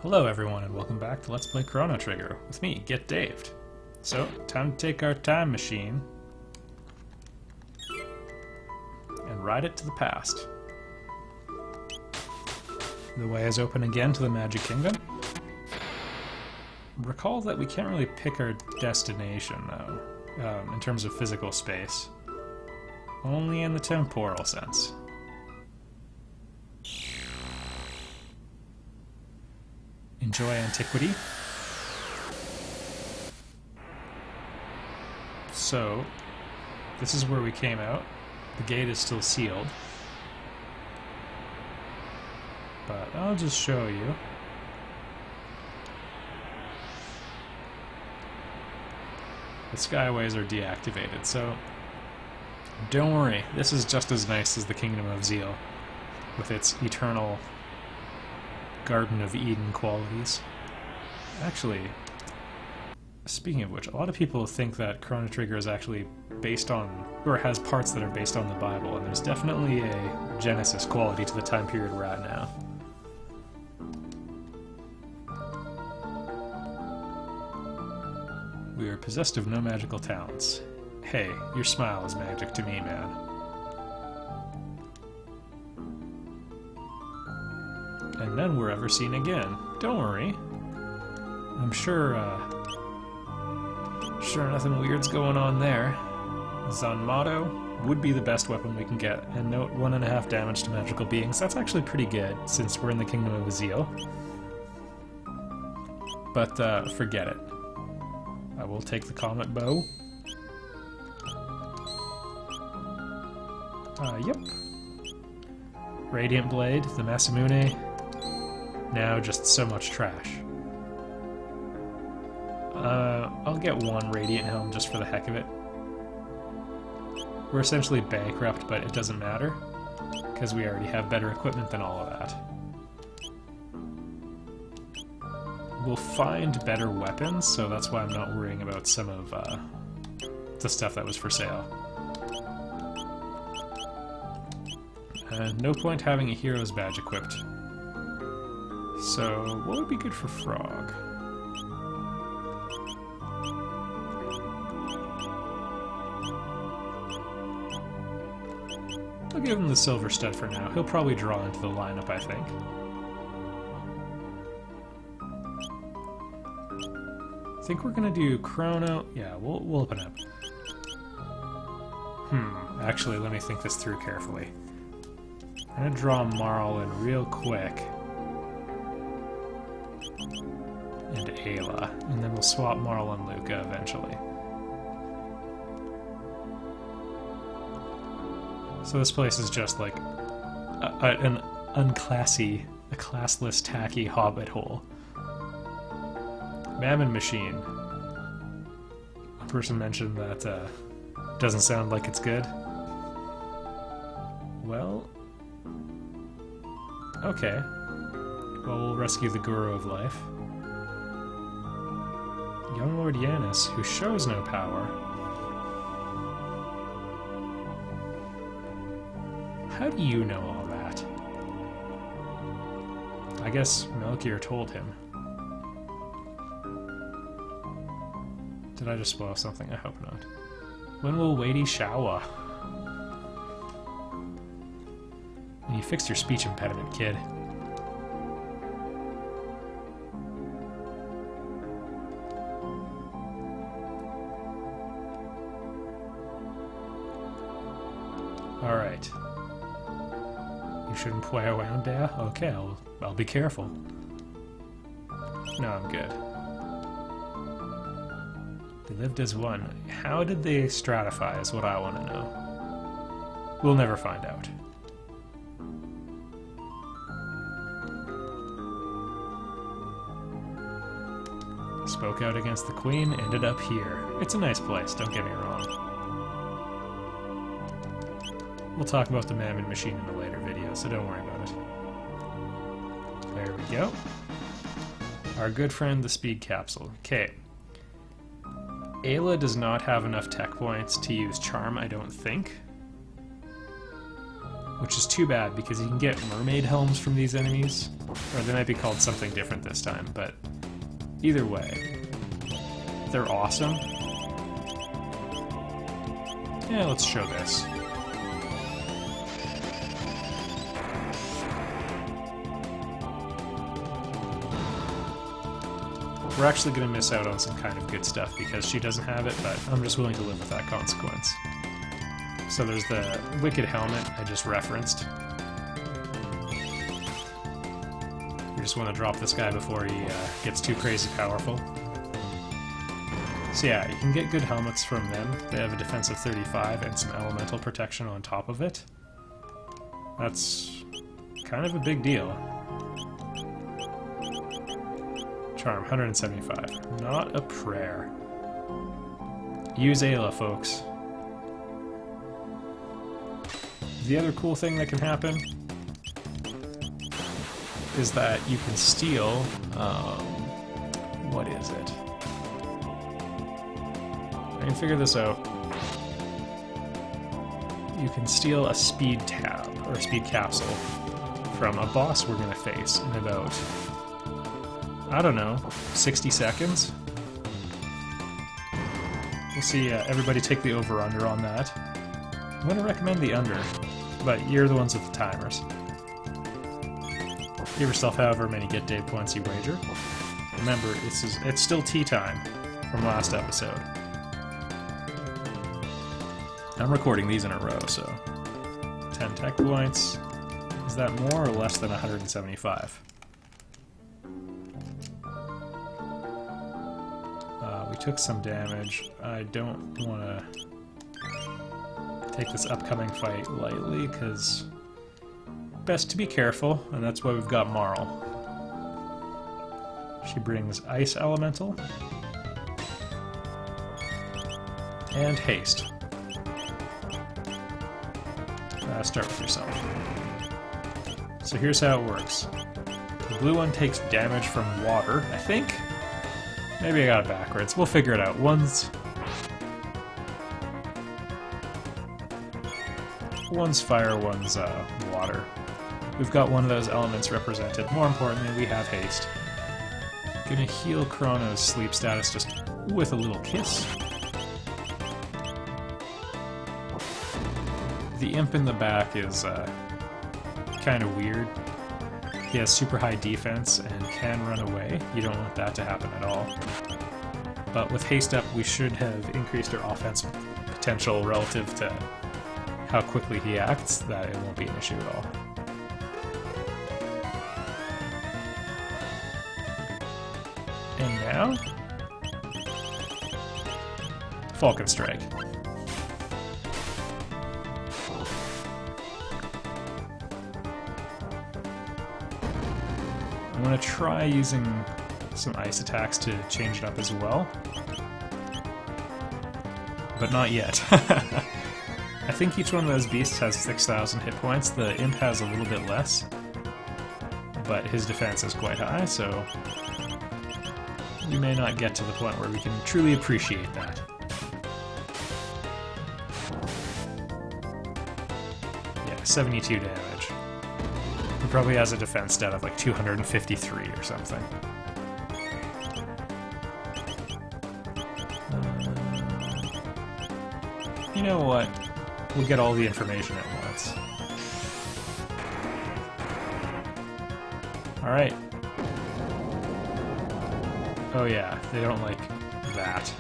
Hello everyone and welcome back to Let's Play Chrono Trigger with me, GetDaved. So, time to take our time machine and ride it to the past. The way is open again to the Magic Kingdom. Recall that we can't really pick our destination though, in terms of physical space. Only in the temporal sense. Enjoy antiquity. So, this is where we came out. The gate is still sealed. But I'll just show you. The skyways are deactivated, so don't worry, this is just as nice as the Kingdom of Zeal, with its eternal Garden of Eden qualities. Actually, speaking of which, a lot of people think that Chrono Trigger is actually based on, or has parts that are based on the Bible, and there's definitely a Genesis quality to the time period we're at now. We are possessed of no magical talents. Hey, your smile is magic to me, man. And then we're ever seen again. Don't worry. I'm sure nothing weird's going on there. Zanmato would be the best weapon we can get, and note 1.5 damage to magical beings. That's actually pretty good, since we're in the Kingdom of Zeal. But, forget it. I will take the Comet Bow. Yep. Radiant Blade, the Masamune. Now just so much trash. I'll get one Radiant Helm just for the heck of it. We're essentially bankrupt, but it doesn't matter, because we already have better equipment than all of that. We'll find better weapons, so that's why I'm not worrying about some of the stuff that was for sale. No point having a hero's badge equipped. So, what would be good for Frog? I'll give him the Silver Stud for now. He'll probably draw into the lineup, I think. I think we're gonna do Chrono. Yeah, we'll open up. Actually, let me think this through carefully. I'm gonna draw Marl in real quick. And Ayla, and then we'll swap Marl and Luca eventually. So this place is just like an unclassy, a classless, tacky hobbit hole. Mammon Machine. A person mentioned that doesn't sound like it's good. Well, okay. Well, we'll rescue the Guru of Life. Young Lord Yanis, who shows no power. How do you know all that? I guess Melchior told him. Did I just spoil something? I hope not. When will Weighty shower? You fixed your speech impediment, kid. Alright. You shouldn't play around there? Okay, I'll be careful. No, I'm good. They lived as one. How did they stratify is what I want to know. We'll never find out. Spoke out against the Queen, ended up here. It's a nice place, don't get me wrong. We'll talk about the Mammon Machine in a later video, so don't worry about it. There we go. Our good friend, the Speed Capsule. Okay. Ayla does not have enough tech points to use Charm, I don't think. which is too bad because you can get mermaid helms from these enemies, or they might be called something different this time, but either way, they're awesome. Yeah, let's show this. We're actually going to miss out on some kind of good stuff because she doesn't have it, but I'm just willing to live with that consequence. So there's the Wicked Helmet I just referenced. We just want to drop this guy before he gets too crazy powerful. So yeah, you can get good helmets from them. They have a defense of 35 and some elemental protection on top of it. That's kind of a big deal. Charm, 175. Not a prayer. Use Ayla, folks. The other cool thing that can happen is that you can steal, what is it? I can figure this out. You can steal a speed tab, or a speed capsule, from a boss we're going to face in about, I don't know, 60 seconds? We'll see, everybody take the over-under on that. I'm going to recommend the under, but you're the ones with the timers. Give yourself however many GetDaved points you wager. Remember, it's still tea time from last episode. I'm recording these in a row, so 10 tech points. Is that more or less than 175? We took some damage. I don't want to take this upcoming fight lightly, because best to be careful, and that's why we've got Marl. She brings Ice Elemental and Haste. Start with yourself. So here's how it works. The blue one takes damage from water, I think? Maybe I got it backwards. We'll figure it out. One's fire, one's water. We've got one of those elements represented. More importantly, we have haste. Gonna heal Chrono's sleep status just with a little kiss. The imp in the back is kind of weird. He has super high defense and can run away. You don't want that to happen at all. But with haste up, we should have increased our offense potential relative to how quickly he acts, that it won't be an issue at all. And now, Falcon Strike. I'm going to try using some ice attacks to change it up as well. But not yet. I think each one of those beasts has 6,000 hit points. The imp has a little bit less, but his defense is quite high, so we may not get to the point where we can truly appreciate that. Yeah, 72 damage. He probably has a defense stat of like 253 or something. You know what? We'll get all the information at once. Alright. Oh yeah, they don't like that.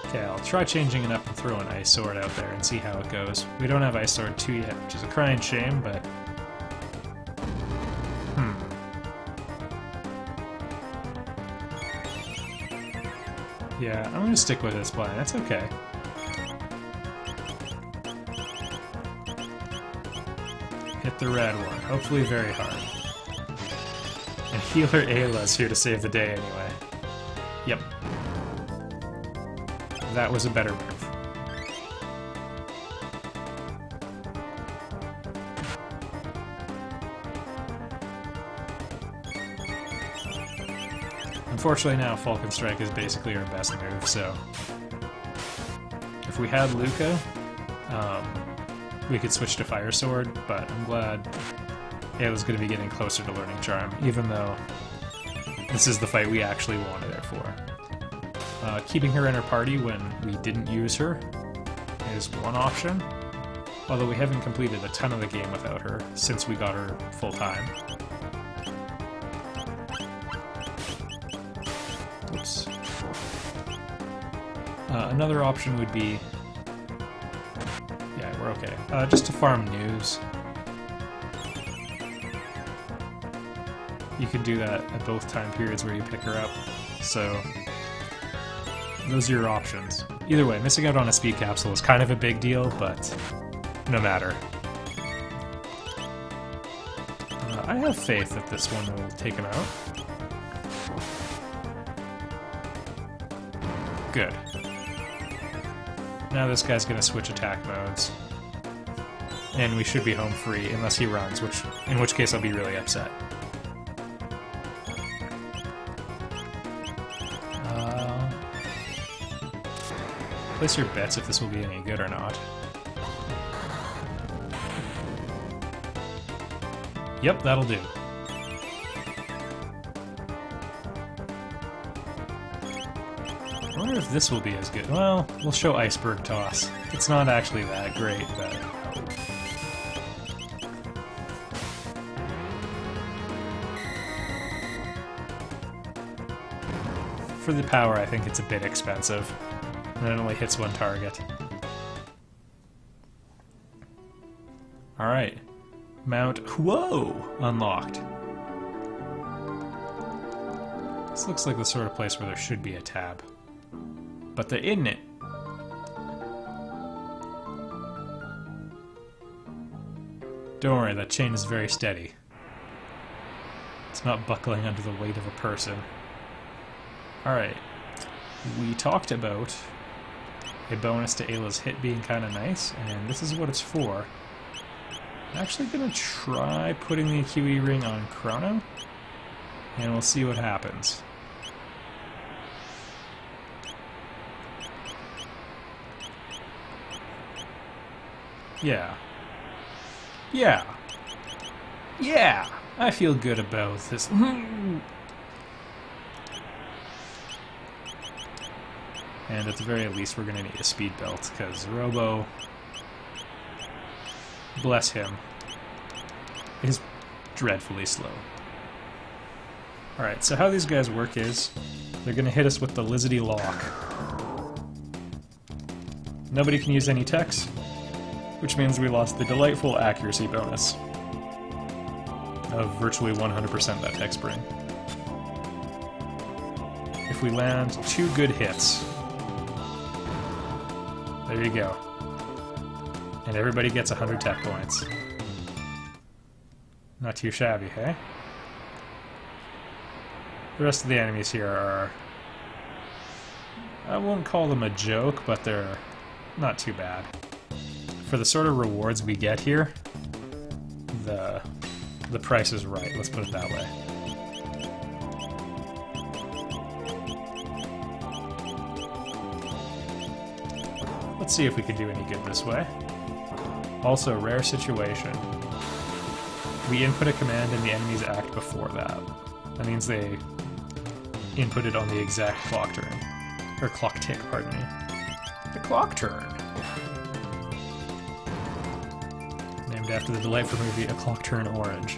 Okay, I'll try changing it up and throw an Ice Sword out there and see how it goes. We don't have Ice Sword 2 yet, which is a crying shame, but... Yeah, I'm gonna stick with this plan, that's okay. Hit the red one, hopefully very hard. And Healer Ayla's here to save the day anyway. Yep. That was a better move. Unfortunately now Falcon Strike is basically our best move, so if we had Luca, we could switch to Fire Sword, but I'm glad Ayla's going to be getting closer to learning Charm, even though this is the fight we actually wanted her for. Keeping her in her party when we didn't use her is one option, although we haven't completed a ton of the game without her since we got her full-time. Oops. Another option would be... yeah, we're okay. Just to farm news. You can do that at both time periods where you pick her up, so those are your options. Either way, missing out on a speed capsule is kind of a big deal, but no matter. I have faith that this one will take him out. Good. Now this guy's gonna switch attack modes. And we should be home free, unless he runs, in which case I'll be really upset. Place your bets if this will be any good or not. Yep, that'll do. I wonder if this will be as good. Well, we'll show Iceberg Toss. It's not actually that great, but... for the power, I think it's a bit expensive. And it only hits one target. Alright. Mount... whoa! Unlocked. This looks like the sort of place where there should be a tab. But there isn't it. Don't worry, that chain is very steady. It's not buckling under the weight of a person. Alright. We talked about a bonus to Ayla's hit being kind of nice, and this is what it's for. I'm actually going to try putting the QE ring on Chrono, and we'll see what happens. Yeah. Yeah! Yeah! I feel good about this. And at the very least, we're going to need a speed belt, because Robo, bless him, is dreadfully slow. Alright, so how these guys work is, they're going to hit us with the Lizardy Lock. Nobody can use any techs, which means we lost the delightful accuracy bonus of virtually 100% that tech spring. If we land 2 good hits, there you go. And everybody gets 100 tech points. Not too shabby, hey? The rest of the enemies here are... I won't call them a joke, but they're not too bad. For the sort of rewards we get here, the price is right, let's put it that way. Let's see if we can do any good this way. Also, rare situation. We input a command and the enemies act before that. That means they input it on the exact clock turn. Or clock tick, pardon me. The clock turn! Named after the delightful movie A Clock Turn Orange.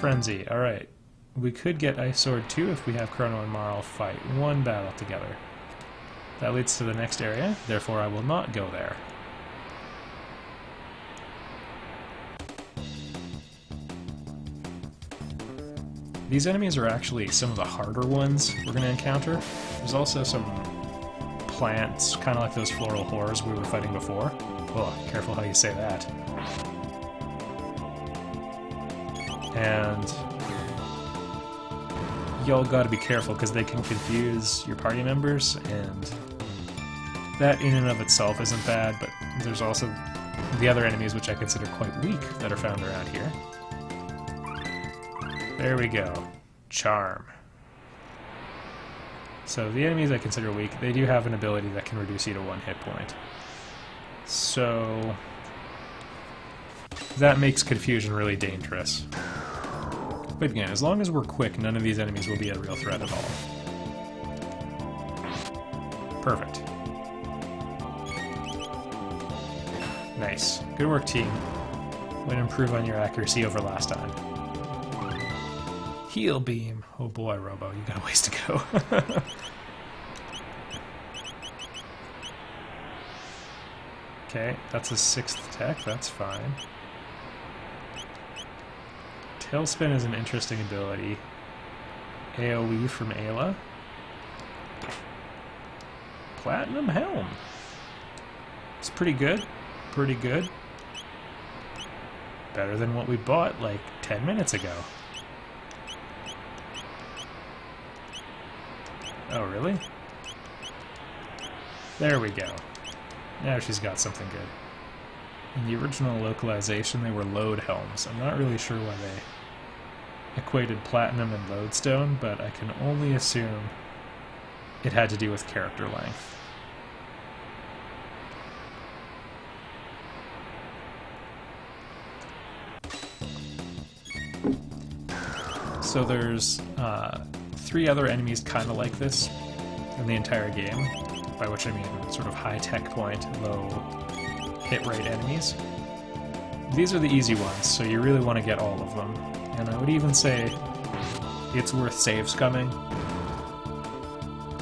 Frenzy, alright. We could get Ice Sword too if we have Chrono and Marl fight one battle together. That leads to the next area, therefore I will not go there. These enemies are actually some of the harder ones we're going to encounter. There's also some plants, kind of like those floral horrors we were fighting before. Oh, careful how you say that. And y'all gotta be careful because they can confuse your party members, and that in and of itself isn't bad, but there's also the other enemies which I consider quite weak that are found around here. There we go. Charm. So the enemies I consider weak, they do have an ability that can reduce you to 1 hit point. So that makes confusion really dangerous. But again, as long as we're quick, none of these enemies will be a real threat at all. Perfect. Nice. Good work, team. Way to improve on your accuracy over last time. Heal beam. Oh boy, Robo, you got a ways to go. Okay, that's a 6th tech, that's fine. Tailspin is an interesting ability. AoE from Ayla. Platinum Helm. It's pretty good. Pretty good. Better than what we bought like 10 minutes ago. Oh, really? There we go. Now she's got something good. In the original localization, they were load helms. I'm not really sure why they equated platinum and lodestone, but I can only assume it had to do with character length. So there's 3 other enemies kind of like this in the entire game, by which I mean sort of high tech point, low hit rate enemies. These are the easy ones, so you really want to get all of them. And I would even say it's worth save scumming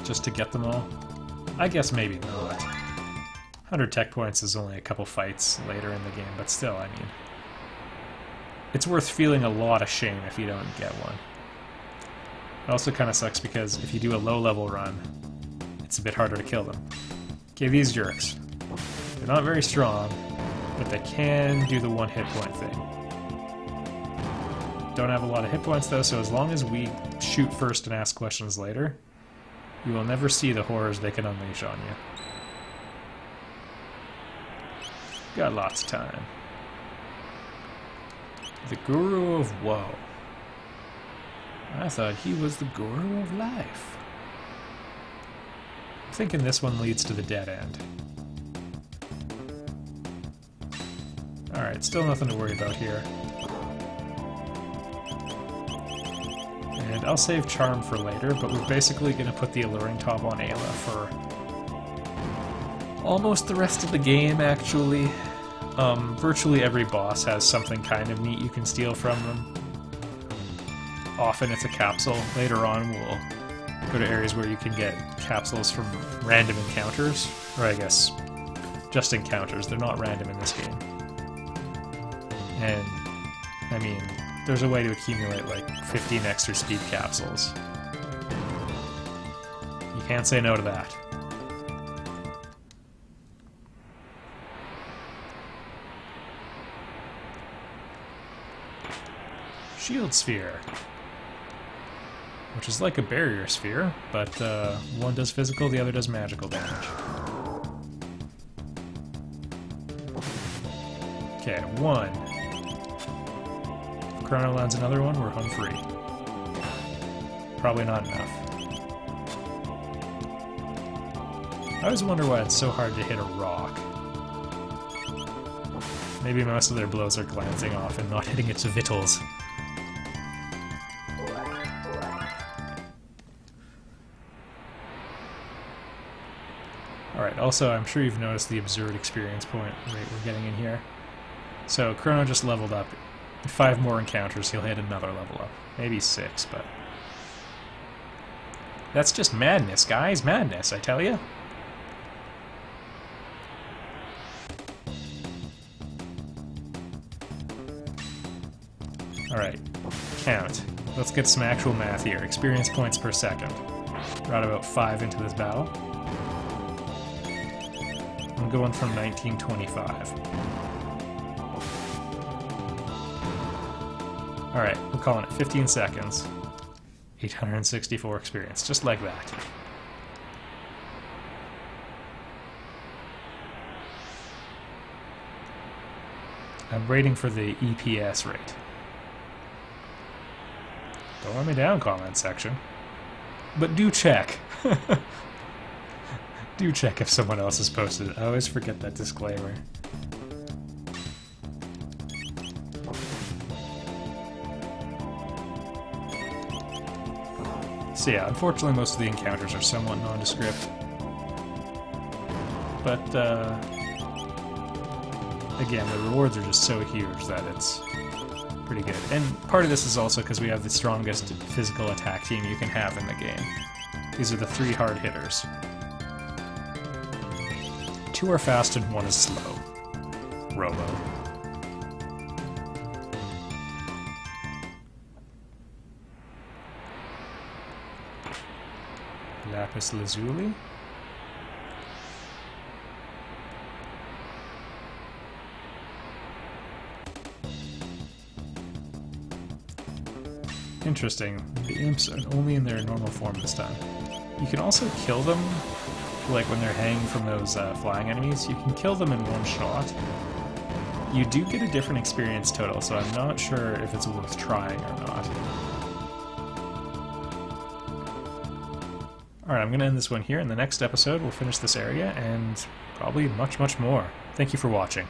just to get them all. I guess maybe not. 100 tech points is only a couple fights later in the game, but still, I mean, it's worth feeling a lot of shame if you don't get one. It also kind of sucks because if you do a low-level run, it's a bit harder to kill them. Okay, these jerks. They're not very strong, but they can do the 1 hit point thing. Don't have a lot of hit points though, so as long as we shoot first and ask questions later, you will never see the horrors they can unleash on you. Got lots of time. The Guru of Woe. I thought he was the Guru of Life. I'm thinking this one leads to the dead end. Alright, still nothing to worry about here. And I'll save Charm for later, but we're basically going to put the Alluring Top on Ayla for almost the rest of the game, actually. Virtually every boss has something kind of neat you can steal from them. Often it's a capsule. Later on we'll go to areas where you can get capsules from random encounters. Or I guess, just encounters. They're not random in this game. And, I mean, there's a way to accumulate like 15 extra speed capsules. You can't say no to that. Shield Sphere, which is like a barrier sphere, but one does physical, the other does magical damage. Okay, 1. If Chrono lands another one, we're home free. Probably not enough. I always wonder why it's so hard to hit a rock. Maybe most of their blows are glancing off and not hitting its vitals. Alright, also, I'm sure you've noticed the absurd experience point rate we're getting in here. So, Chrono just leveled up. In 5 more encounters, he'll hit another level up. Maybe 6, but... that's just madness, guys. Madness, I tell you. Alright, count. Let's get some actual math here. Experience points per second. We're at about 5 into this battle. I'm going from 1925. Alright, we're calling it 15 seconds. 864 experience, just like that. I'm waiting for the EPS rate. Don't let me down, comment section. But do check. Do check if someone else has posted it. I always forget that disclaimer. So yeah, unfortunately most of the encounters are somewhat nondescript. But, again, the rewards are just so huge that it's pretty good. And part of this is also because we have the strongest physical attack team you can have in the game. These are the 3 hard hitters. 2 are fast and 1 is slow. Robo. Lapis Lazuli. Interesting. The imps are only in their normal form this time. You can also kill them, like when they're hanging from those flying enemies. You can kill them in one shot. You do get a different experience total, so I'm not sure if it's worth trying or not. Alright, I'm going to end this one here. In the next episode, we'll finish this area and probably much, much more. Thank you for watching.